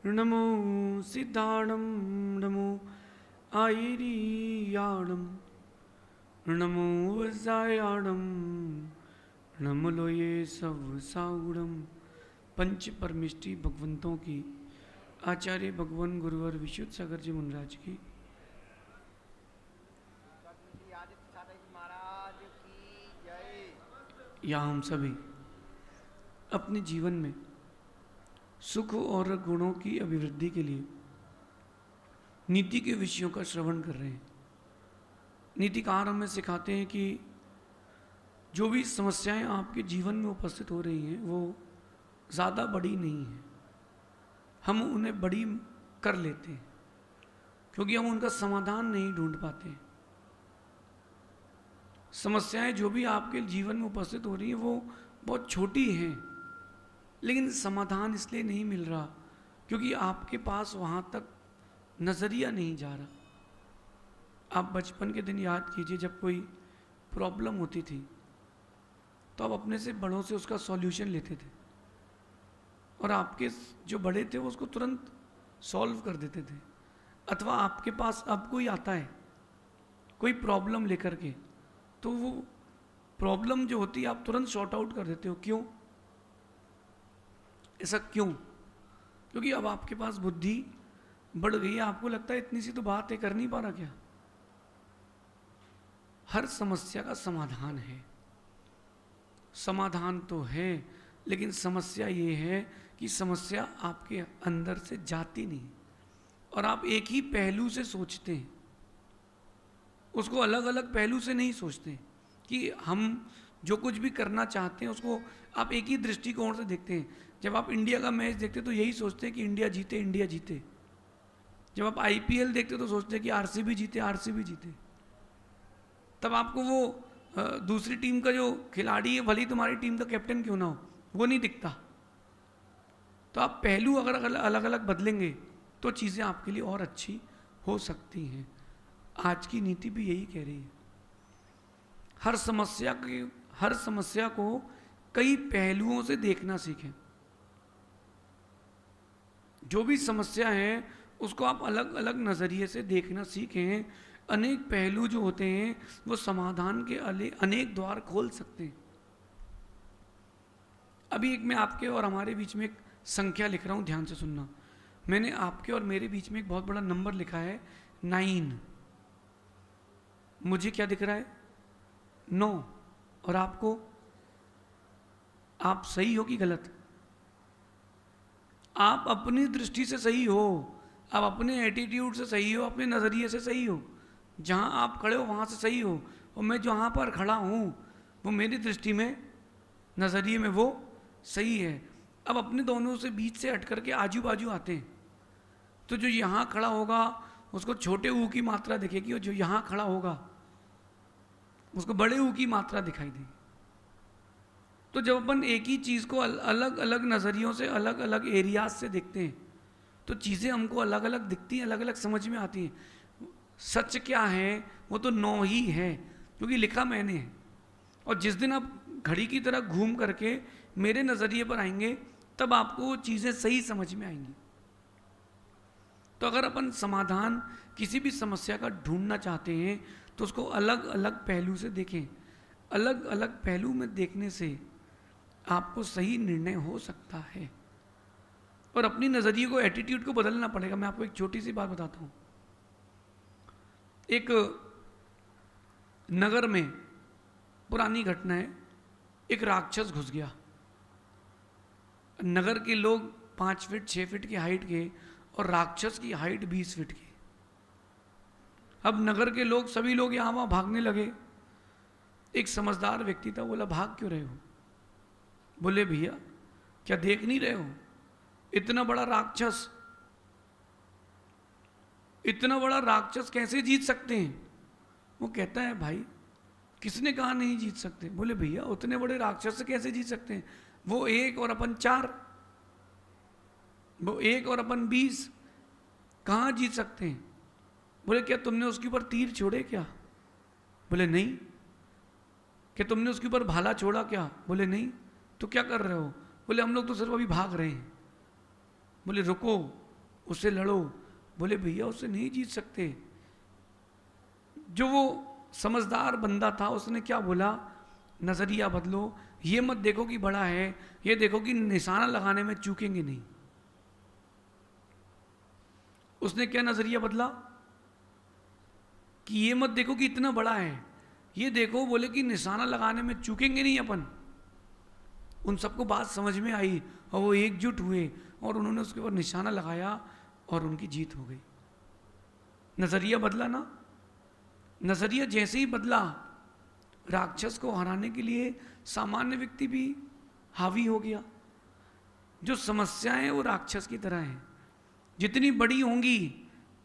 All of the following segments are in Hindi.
नमो सिद्धाणं नमो आयिरियाणं नमो वज्रायाणं नमो लोये सब साउडम। पंच परमिष्टि भगवंतों की, आचार्य भगवान गुरुवर विशुद्ध सागर जी मुनराज की, या हम सभी अपने जीवन में सुख और गुणों की अभिवृद्धि के लिए नीति के विषयों का श्रवण कर रहे हैं। नीतिकार हमें सिखाते हैं कि जो भी समस्याएं आपके जीवन में उपस्थित हो रही हैं वो ज़्यादा बड़ी नहीं है, हम उन्हें बड़ी कर लेते हैं क्योंकि हम उनका समाधान नहीं ढूंढ पाते। समस्याएं जो भी आपके जीवन में उपस्थित हो रही हैं वो बहुत छोटी हैं, लेकिन समाधान इसलिए नहीं मिल रहा क्योंकि आपके पास वहाँ तक नज़रिया नहीं जा रहा। आप बचपन के दिन याद कीजिए, जब कोई प्रॉब्लम होती थी तो आप अपने से बड़ों से उसका सॉल्यूशन लेते थे और आपके जो बड़े थे वो उसको तुरंत सॉल्व कर देते थे। अथवा आपके पास अब कोई आता है कोई प्रॉब्लम लेकर के, तो वो प्रॉब्लम जो होती है आप तुरंत शॉर्ट आउट कर देते हो। क्यों? ऐसा क्यों? क्योंकि अब आपके पास बुद्धि बढ़ गई है, आपको लगता है इतनी सी तो बात है, कर नहीं पा रहा क्या? हर समस्या का समाधान है, समाधान तो है, लेकिन समस्या ये है कि समस्या आपके अंदर से जाती नहीं और आप एक ही पहलू से सोचते हैं, उसको अलग अलग पहलू से नहीं सोचते कि हम जो कुछ भी करना चाहते हैं उसको आप एक ही दृष्टिकोण से देखते हैं। जब आप इंडिया का मैच देखते तो यही सोचते हैं कि इंडिया जीते, इंडिया जीते। जब आप आईपीएल देखते तो सोचते हैं कि आरसीबी जीते, आरसीबी जीते। तब आपको वो दूसरी टीम का जो खिलाड़ी है, भले ही तुम्हारी टीम का कैप्टन क्यों ना हो, वो नहीं दिखता। तो आप पहलू अगर अलग अलग बदलेंगे तो चीज़ें आपके लिए और अच्छी हो सकती हैं। आज की नीति भी यही कह रही है, हर समस्या को कई पहलुओं से देखना सीखें। जो भी समस्या है उसको आप अलग अलग नज़रिए से देखना सीखें। अनेक पहलू जो होते हैं वो समाधान के अनेक द्वार खोल सकते हैं। अभी एक मैं आपके और हमारे बीच में एक संख्या लिख रहा हूँ, ध्यान से सुनना। मैंने आपके और मेरे बीच में एक बहुत बड़ा नंबर लिखा है 9। मुझे क्या दिख रहा है? 9। और आपको? आप सही हो कि गलत? आप अपनी दृष्टि से सही हो, आप अपने एटीट्यूड से सही हो, अपने नज़रिए से सही हो, जहाँ आप खड़े हो वहाँ से सही हो। और मैं जहाँ पर खड़ा हूँ वो मेरी दृष्टि में, नज़रिए में वो सही है। अब अपने दोनों से बीच से हट करके आजू बाजू आते हैं तो जो यहाँ खड़ा होगा उसको छोटे ऊ की मात्रा दिखेगी और जो यहाँ खड़ा होगा उसको बड़े ऊ की मात्रा दिखाई देगी। तो जब अपन एक ही चीज़ को अलग अलग नज़रियों से, अलग अलग एरियाज से देखते हैं तो चीज़ें हमको अलग अलग दिखती हैं, अलग अलग समझ में आती हैं। सच क्या है वो तो 9 ही है क्योंकि लिखा मैंने है। और जिस दिन आप घड़ी की तरह घूम करके मेरे नज़रिए पर आएंगे तब आपको वो चीज़ें सही समझ में आएंगी। तो अगर अपन समाधान किसी भी समस्या का ढूंढना चाहते हैं तो उसको अलग अलग पहलू से देखें। अलग अलग पहलू में देखने से आपको सही निर्णय हो सकता है और अपनी नज़रिए को, एटीट्यूड को बदलना पड़ेगा। मैं आपको एक छोटी सी बात बताता हूँ। एक नगर में पुरानी घटना है, एक राक्षस घुस गया। नगर के लोग 5 फीट 6 फीट की हाइट के और राक्षस की हाइट 20 फीट की। अब नगर के लोग, सभी लोग यहाँ वहाँ भागने लगे। एक समझदार व्यक्ति था, बोला भाग क्यों रहे हो? बोले भैया क्या देख नहीं रहे हो, इतना बड़ा राक्षस, इतना बड़ा राक्षस कैसे जीत सकते हैं? वो कहता है भाई किसने कहा नहीं जीत सकते? बोले भैया उतने बड़े राक्षस से कैसे जीत सकते हैं? वो 1 और अपन 4, वो 1 और अपन 20, कहाँ जीत सकते हैं? बोले क्या तुमने उसके ऊपर तीर छोड़े क्या? बोले नहीं। क्या तुमने उसके ऊपर भाला छोड़ा क्या? बोले नहीं। तो क्या कर रहे हो? बोले हम लोग तो सिर्फ अभी भाग रहे हैं। बोले रुको, उससे लड़ो। बोले भैया उससे नहीं जीत सकते। जो वो समझदार बंदा था उसने क्या बोला, नज़रिया बदलो, ये मत देखो कि बड़ा है, ये देखो कि निशाना लगाने में चूकेंगे नहीं। उसने क्या नज़रिया बदला कि ये मत देखो कि इतना बड़ा है, ये देखो बोले कि निशाना लगाने में चूकेंगे नहीं अपन। उन सबको बात समझ में आई और वो एकजुट हुए और उन्होंने उसके ऊपर निशाना लगाया और उनकी जीत हो गई। नज़रिया बदला ना। नज़रिया जैसे ही बदला, राक्षस को हराने के लिए सामान्य व्यक्ति भी हावी हो गया। जो समस्याएं वो राक्षस की तरह हैं, जितनी बड़ी होंगी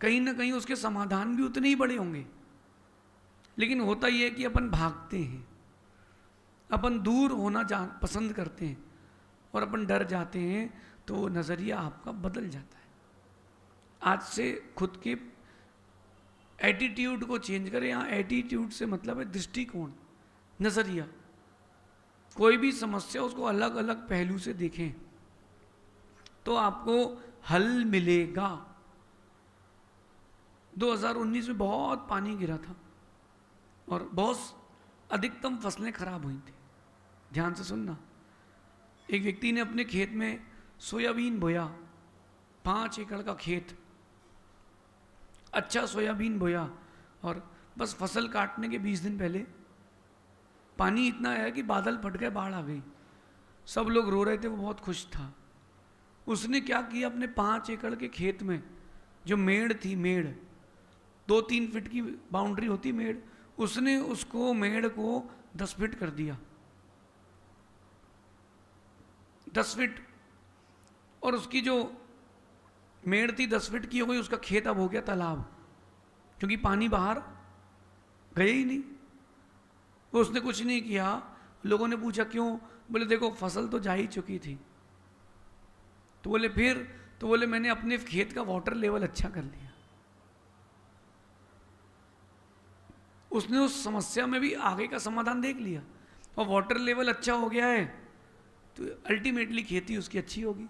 कहीं ना कहीं उसके समाधान भी उतने ही बड़े होंगे। लेकिन होता यह है कि अपन भागते हैं, अपन दूर होना पसंद करते हैं और अपन डर जाते हैं, तो नज़रिया आपका बदल जाता है। आज से खुद के एटीट्यूड को चेंज करें। यहाँ एटीट्यूड से मतलब है दृष्टिकोण, नज़रिया। कोई भी समस्या उसको अलग अलग पहलू से देखें तो आपको हल मिलेगा। 2019 में बहुत पानी गिरा था और बहुत अधिकतम फसलें खराब हुई थी। ध्यान से सुनना। एक व्यक्ति ने अपने खेत में सोयाबीन बोया, 5 एकड़ का खेत, अच्छा सोयाबीन बोया, और बस फसल काटने के 20 दिन पहले पानी इतना आया कि बादल फट गए, बाढ़ आ गई। सब लोग रो रहे थे, वो बहुत खुश था। उसने क्या किया, अपने 5 एकड़ के खेत में जो मेड़ थी, मेड़ 2-3 फीट की बाउंड्री होती मेड़, उसने उसको मेड़ को 10 फीट कर दिया, 10 फीट। और उसकी जो मेड़ थी 10 फीट की हो गई, उसका खेत अब हो गया तालाब, क्योंकि पानी बाहर गया ही नहीं। वो उसने कुछ नहीं किया। लोगों ने पूछा क्यों, बोले देखो फसल तो जा ही चुकी थी। तो बोले फिर, तो बोले मैंने अपने खेत का वाटर लेवल अच्छा कर लिया। उसने उस समस्या में भी आगे का समाधान देख लिया और वाटर लेवल अच्छा हो गया है तो अल्टीमेटली खेती उसकी अच्छी होगी।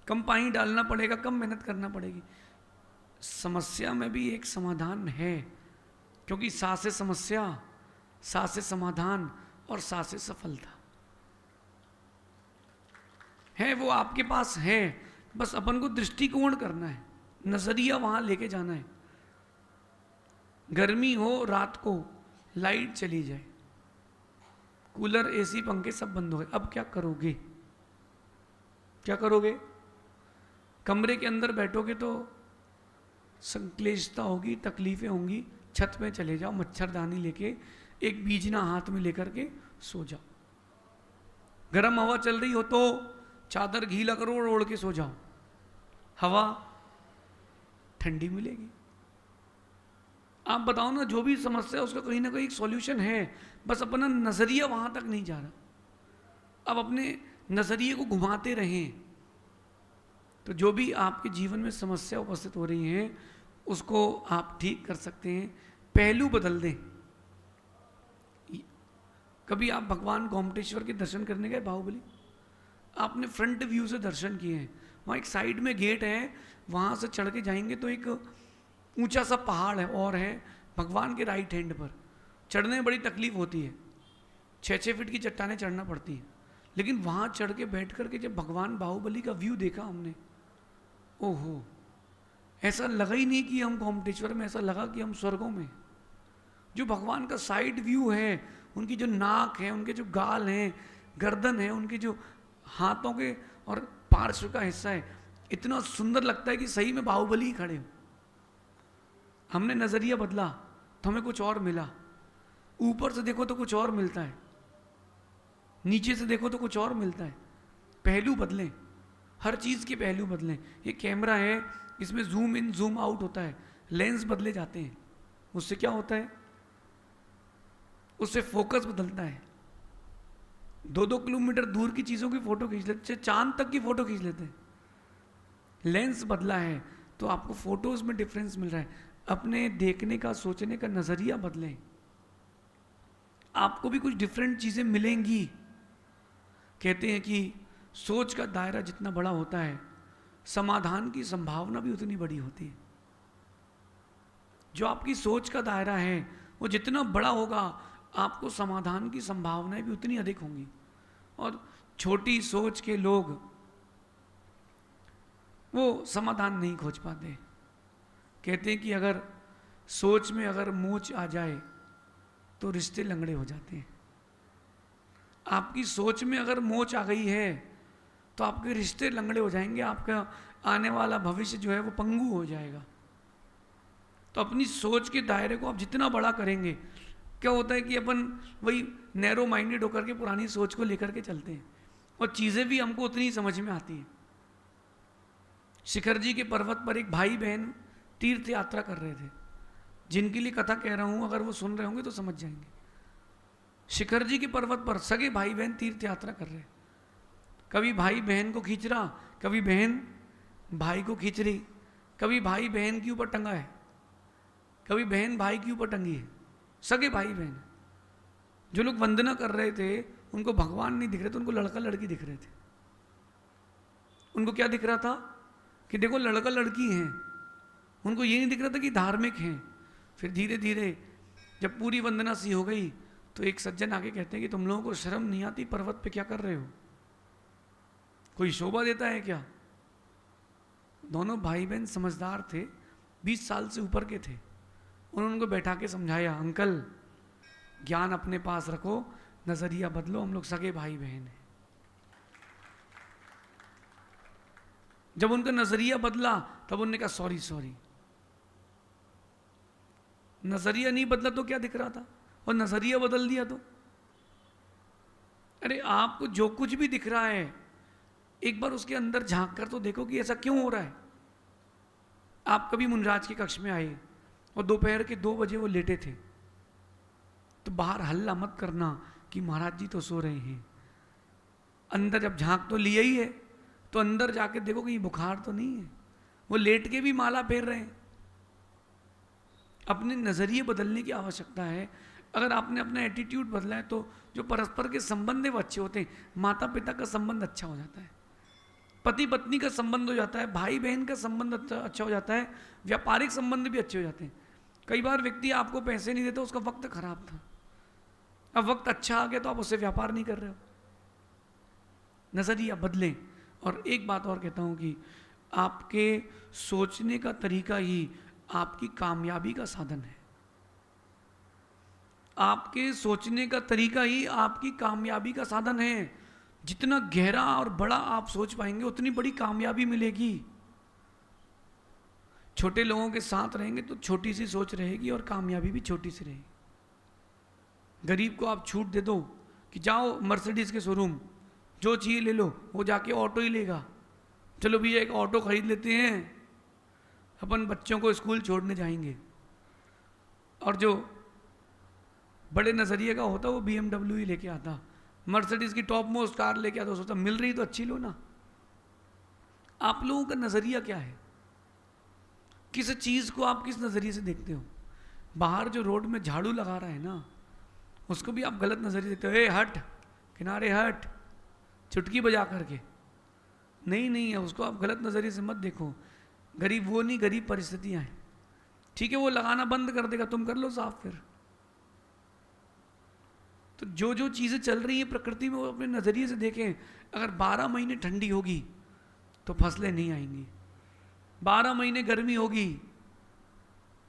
कम पानी डालना पड़ेगा, कम मेहनत करना पड़ेगी। समस्या में भी एक समाधान है, क्योंकि साथ से समस्या, साथ से समाधान और साथ से सफलता है, वो आपके पास है। बस अपन को दृष्टिकोण करना है, नजरिया वहां लेके जाना है। गर्मी हो, रात को लाइट चली जाए, कूलर, एसी, पंखे सब बंद हो गए, अब क्या करोगे? क्या करोगे? कमरे के अंदर बैठोगे तो संक्लेशता होगी, तकलीफें होंगी। छत में चले जाओ, मच्छरदानी लेके, एक बीजना हाथ में लेकर के सो जाओ। गर्म हवा चल रही हो तो चादर गीला करो, ओढ़ के सो जाओ, हवा ठंडी मिलेगी। आप बताओ ना, जो भी समस्या है उसका कहीं ना कहीं एक सॉल्यूशन है, बस अपना नजरिया वहां तक नहीं जा रहा। अब अपने नजरिए को घुमाते रहें तो जो भी आपके जीवन में समस्या उपस्थित हो रही है उसको आप ठीक कर सकते हैं। पहलू बदल दें। कभी आप भगवान गोमटेश्वर के दर्शन करने गए, बाहुबली, आपने फ्रंट व्यू से दर्शन किए हैं। वहाँ एक साइड में गेट है, वहाँ से चढ़ के जाएंगे तो एक ऊंचा सा पहाड़ है और है भगवान के राइट हैंड पर। चढ़ने में बड़ी तकलीफ होती है, 6-6 फीट की चट्टानें चढ़ना पड़ती हैं, लेकिन वहाँ चढ़ के बैठ कर के जब भगवान बाहुबली का व्यू देखा हमने, ओहो, ऐसा लगा ही नहीं कि हम गोमटेश्वर में, ऐसा लगा कि हम स्वर्गों में। जो भगवान का साइड व्यू है, उनकी जो नाक है, उनके जो गाल हैं, गर्दन है, उनके जो हाथों के और पार्श्व का हिस्सा है, इतना सुंदर लगता है कि सही में बाहुबली ही खड़े हो। हमने नजरिया बदला तो हमें कुछ और मिला। ऊपर से देखो तो कुछ और मिलता है, नीचे से देखो तो कुछ और मिलता है। पहलू बदलें, हर चीज के पहलू बदलें। ये कैमरा है, इसमें जूम इन जूम आउट होता है, लेंस बदले जाते हैं। उससे क्या होता है? उससे फोकस बदलता है। 2-2 किलोमीटर दूर की चीजों की फोटो खींच लेते, चांद तक की फोटो खींच लेते हैं। लेंस बदला है तो आपको फोटोज में डिफरेंस मिल रहा है। अपने देखने का, सोचने का नजरिया बदलें, आपको भी कुछ डिफरेंट चीजें मिलेंगी। कहते हैं कि सोच का दायरा जितना बड़ा होता है, समाधान की संभावना भी उतनी बड़ी होती है। जो आपकी सोच का दायरा है वो जितना बड़ा होगा, आपको समाधान की संभावनाएं भी उतनी अधिक होंगी। और छोटी सोच के लोग वो समाधान नहीं खोज पाते। कहते हैं कि अगर सोच में अगर मोच आ जाए तो रिश्ते लंगड़े हो जाते हैं। आपकी सोच में अगर मोच आ गई है तो आपके रिश्ते लंगड़े हो जाएंगे, आपका आने वाला भविष्य जो है वो पंगु हो जाएगा। तो अपनी सोच के दायरे को आप जितना बड़ा करेंगे, क्या होता है कि अपन वही नैरो माइंडेड होकर के पुरानी सोच को लेकर के चलते हैं और चीज़ें भी हमको उतनी ही समझ में आती हैं। शिखर जी के पर्वत पर एक भाई बहन तीर्थ यात्रा कर रहे थे, जिनके लिए कथा कह रहा हूँ, अगर वो सुन रहे होंगे तो समझ जाएंगे। शिखर जी के पर्वत पर सगे भाई बहन तीर्थ यात्रा कर रहे, कभी भाई बहन को खींच रहा, कभी बहन भाई को खींच रही, कभी भाई बहन के ऊपर टंगा है, कभी बहन भाई के ऊपर टंगी है। सगे भाई बहन। जो लोग वंदना कर रहे थे उनको भगवान नहीं दिख रहे थे, उनको लड़का लड़की दिख रहे थे। उनको क्या दिख रहा था कि देखो लड़का लड़की हैं, उनको ये नहीं दिख रहा था कि धार्मिक हैं। फिर धीरे धीरे जब पूरी वंदना सी हो गई तो एक सज्जन आगे कहते हैं कि तुम लोगों को शर्म नहीं आती, पर्वत पे क्या कर रहे हो, कोई शोभा देता है क्या? दोनों भाई बहन समझदार थे, 20 साल से ऊपर के थे। उन्होंने उनको बैठा के समझाया, अंकल ज्ञान अपने पास रखो, नजरिया बदलो, हम लोग सगे भाई बहन हैं। जब उनका नजरिया बदला तब उन्होंने कहा सॉरी सॉरी। नजरिया नहीं बदला तो क्या दिख रहा था, और नजरिया बदल दिया तो अरे आपको जो कुछ भी दिख रहा है एक बार उसके अंदर झांक कर तो देखो कि ऐसा क्यों हो रहा है। आप कभी मुनराज के कक्ष में आए और दोपहर के 2 बजे वो लेटे थे, तो बाहर हल्ला मत करना कि महाराज जी तो सो रहे हैं। अंदर जब झांक तो लिया ही है तो अंदर जाके देखो कि बुखार तो नहीं है, वो लेट के भी माला फेर रहे हैं। अपने नज़रिए बदलने की आवश्यकता है। अगर आपने अपना एटीट्यूड बदला है तो जो परस्पर के संबंध है वो अच्छे होते हैं। माता पिता का संबंध अच्छा हो जाता है, पति पत्नी का संबंध हो जाता है, भाई बहन का संबंध अच्छा हो जाता है, व्यापारिक संबंध भी अच्छे हो जाते हैं। कई बार व्यक्ति आपको पैसे नहीं देता, उसका वक्त खराब था, अब वक्त अच्छा आ गया तो आप उससे व्यापार नहीं कर रहे हो। नज़रिया बदलें। और एक बात और कहता हूँ कि आपके सोचने का तरीका ही आपकी कामयाबी का साधन है। आपके सोचने का तरीका ही आपकी कामयाबी का साधन है। जितना गहरा और बड़ा आप सोच पाएंगे उतनी बड़ी कामयाबी मिलेगी। छोटे लोगों के साथ रहेंगे तो छोटी सी सोच रहेगी और कामयाबी भी छोटी सी रहेगी। गरीब को आप छूट दे दो कि जाओ मर्सिडीज के शोरूम, जो चाहिए ले लो, वो जाके ऑटो ही लेगा। चलो भैया एक ऑटो खरीद लेते हैं, अपन बच्चों को स्कूल छोड़ने जाएंगे। और जो बड़े नज़रिए का होता वो BMW ही लेके आता, मर्सिडीज की टॉप मोस्ट कार लेके आता, सोचता मिल रही तो अच्छी लो ना। आप लोगों का नज़रिया क्या है? किस चीज़ को आप किस नज़रिए से देखते हो? बाहर जो रोड में झाड़ू लगा रहा है ना, उसको भी आप गलत नज़रिए देखते हो। ए हट, किनारे हट, चुटकी बजा करके। नहीं है, उसको आप गलत नज़रिए से मत देखो। गरीब वो नहीं, गरीब परिस्थितियाँ हैं। ठीक है, वो लगाना बंद कर देगा, तुम कर लो साफ। फिर तो जो चीज़ें चल रही हैं प्रकृति में वो अपने नज़रिए से देखें। अगर 12 महीने ठंडी होगी तो फसलें नहीं आएंगी, 12 महीने गर्मी होगी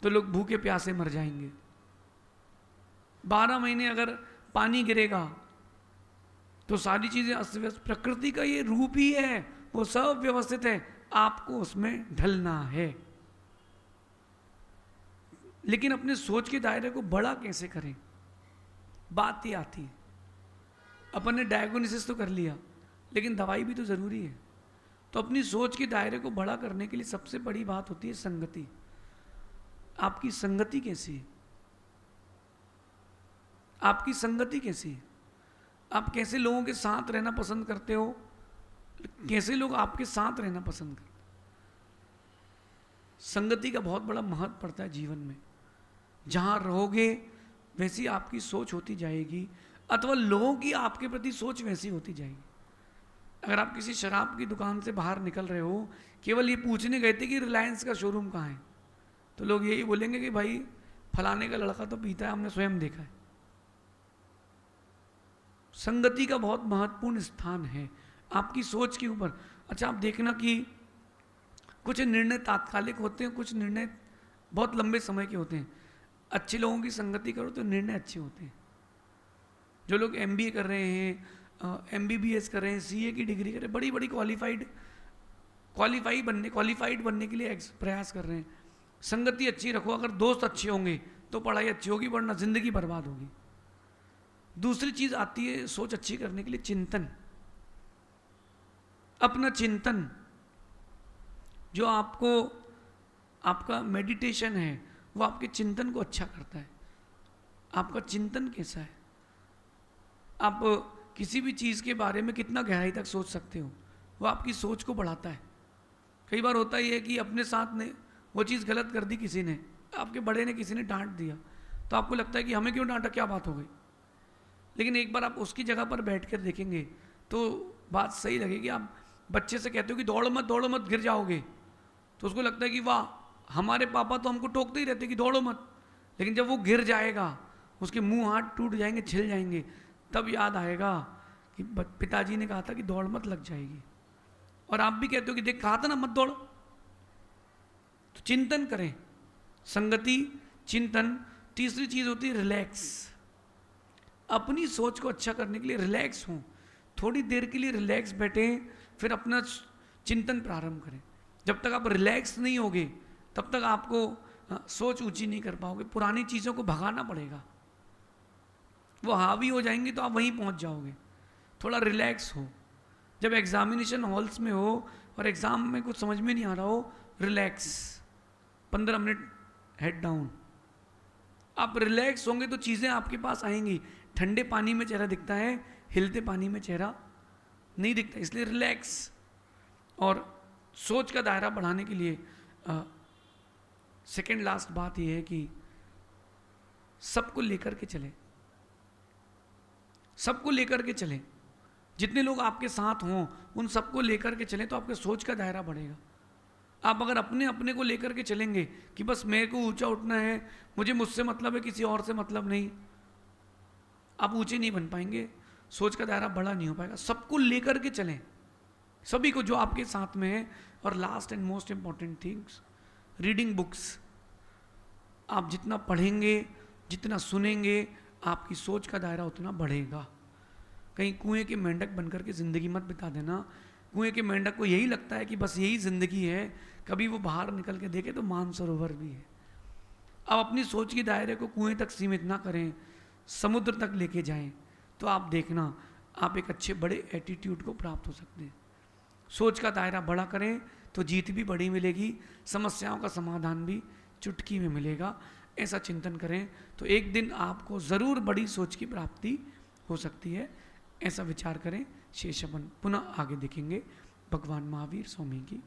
तो लोग भूखे प्यासे मर जाएंगे, 12 महीने अगर पानी गिरेगा तो सारी चीज़ें अस्त व्यस्त। प्रकृति का ये रूप ही है, वो सब व्यवस्थित है, आपको उसमें ढलना है। लेकिन अपने सोच के दायरे को बड़ा कैसे करें, बात ही आती है। अपन ने डायग्नोसिस तो कर लिया, लेकिन दवाई भी तो ज़रूरी है। तो अपनी सोच के दायरे को बड़ा करने के लिए सबसे बड़ी बात होती है संगति। आपकी संगति कैसी है? आपकी संगति कैसी है? आप कैसे लोगों के साथ रहना पसंद करते हो? कैसे लोग आपके साथ रहना पसंद करते? संगति का बहुत बड़ा महत्व पड़ता है जीवन में। जहाँ रहोगे वैसी आपकी सोच होती जाएगी, अथवा लोगों की आपके प्रति सोच वैसी होती जाएगी। अगर आप किसी शराब की दुकान से बाहर निकल रहे हो, केवल ये पूछने गए थे कि रिलायंस का शोरूम कहाँ है, तो लोग यही बोलेंगे कि भाई फलाने का लड़का तो पीता है, हमने स्वयं देखा है। संगति का बहुत महत्वपूर्ण स्थान है आपकी सोच के ऊपर। अच्छा, आप देखना कि कुछ निर्णय तात्कालिक होते हैं, कुछ निर्णय बहुत लंबे समय के होते हैं। अच्छे लोगों की संगति करो तो निर्णय अच्छे होते हैं। जो लोग MBA कर रहे हैं, MBBS कर रहे हैं, CA की डिग्री कर रहे हैं, बड़ी बड़ी क्वालिफाइड बनने के लिए प्रयास कर रहे हैं, संगति अच्छी रखो। अगर दोस्त अच्छे होंगे तो पढ़ाई अच्छी होगी, वरना जिंदगी बर्बाद होगी। दूसरी चीज आती है सोच अच्छी करने के लिए, चिंतन। अपना चिंतन, जो आपको आपका मेडिटेशन है वो आपके चिंतन को अच्छा करता है। आपका चिंतन कैसा है, आप किसी भी चीज़ के बारे में कितना गहराई तक सोच सकते हो, वो आपकी सोच को बढ़ाता है। कई बार होता ही है कि अपने साथ ने वो चीज़ गलत कर दी, किसी ने, आपके बड़े ने, किसी ने डांट दिया, तो आपको लगता है कि हमें क्यों डांटा, क्या बात हो गई। लेकिन एक बार आप उसकी जगह पर बैठ कर देखेंगे तो बात सही लगेगी। आप बच्चे से कहते हो कि दौड़ो मत गिर जाओगे, तो उसको लगता है कि वाह, हमारे पापा तो हमको टोकते ही रहते कि दौड़ो मत, लेकिन जब वो गिर जाएगा, उसके मुंह हाथ टूट जाएंगे, छिल जाएंगे, तब याद आएगा कि पिताजी ने कहा था कि दौड़ मत, लग जाएगी। और आप भी कहते हो कि देख, कहा था ना मत दौड़। तो चिंतन करें, संगति, चिंतन। तीसरी चीज होती है रिलैक्स। अपनी सोच को अच्छा करने के लिए रिलैक्स हों, थोड़ी देर के लिए रिलैक्स बैठें, फिर अपना चिंतन प्रारंभ करें। जब तक आप रिलैक्स नहीं होगे तब तक आपको सोच ऊंची नहीं कर पाओगे। पुरानी चीज़ों को भगाना पड़ेगा, वो हावी हो जाएंगे तो आप वहीं पहुंच जाओगे। थोड़ा रिलैक्स हो। जब एग्जामिनेशन हॉल्स में हो और एग्ज़ाम में कुछ समझ में नहीं आ रहा हो, रिलैक्स, 15 मिनट हेड डाउन। आप रिलैक्स होंगे तो चीज़ें आपके पास आएंगी। ठंडे पानी में चेहरा दिखता है, हिलते पानी में चेहरा नहीं दिखता, इसलिए रिलैक्स। और सोच का दायरा बढ़ाने के लिए सेकेंड लास्ट बात यह है कि सबको लेकर के चलें, सबको लेकर के चलें। जितने लोग आपके साथ हों उन सबको लेकर के चलें तो आपके सोच का दायरा बढ़ेगा। आप अगर अपने अपने को लेकर के चलेंगे कि बस मेरे को ऊंचा उठना है, मुझे मुझसे मतलब है, किसी और से मतलब नहीं, आप ऊंचे नहीं बन पाएंगे, सोच का दायरा बड़ा नहीं हो पाएगा। सबको लेकर के चलें, सभी को जो आपके साथ में है। और last and most important things, reading books. आप जितना पढ़ेंगे, जितना सुनेंगे, आपकी सोच का दायरा उतना बढ़ेगा। कहीं कुएं के मेंढक बनकर के ज़िंदगी मत बिता देना। कुएं के मेंढक को यही लगता है कि बस यही ज़िंदगी है, कभी वो बाहर निकल के देखे तो मानसरोवर भी है। अब अपनी सोच के दायरे को कुएं तक सीमित ना करें, समुद्र तक लेके जाएं, तो आप देखना आप एक अच्छे बड़े एटीट्यूड को प्राप्त हो सकते हैं। सोच का दायरा बड़ा करें तो जीत भी बड़ी मिलेगी, समस्याओं का समाधान भी चुटकी में मिलेगा। ऐसा चिंतन करें तो एक दिन आपको ज़रूर बड़ी सोच की प्राप्ति हो सकती है। ऐसा विचार करें। शेष अपन पुनः आगे देखेंगे। भगवान महावीर स्वामी की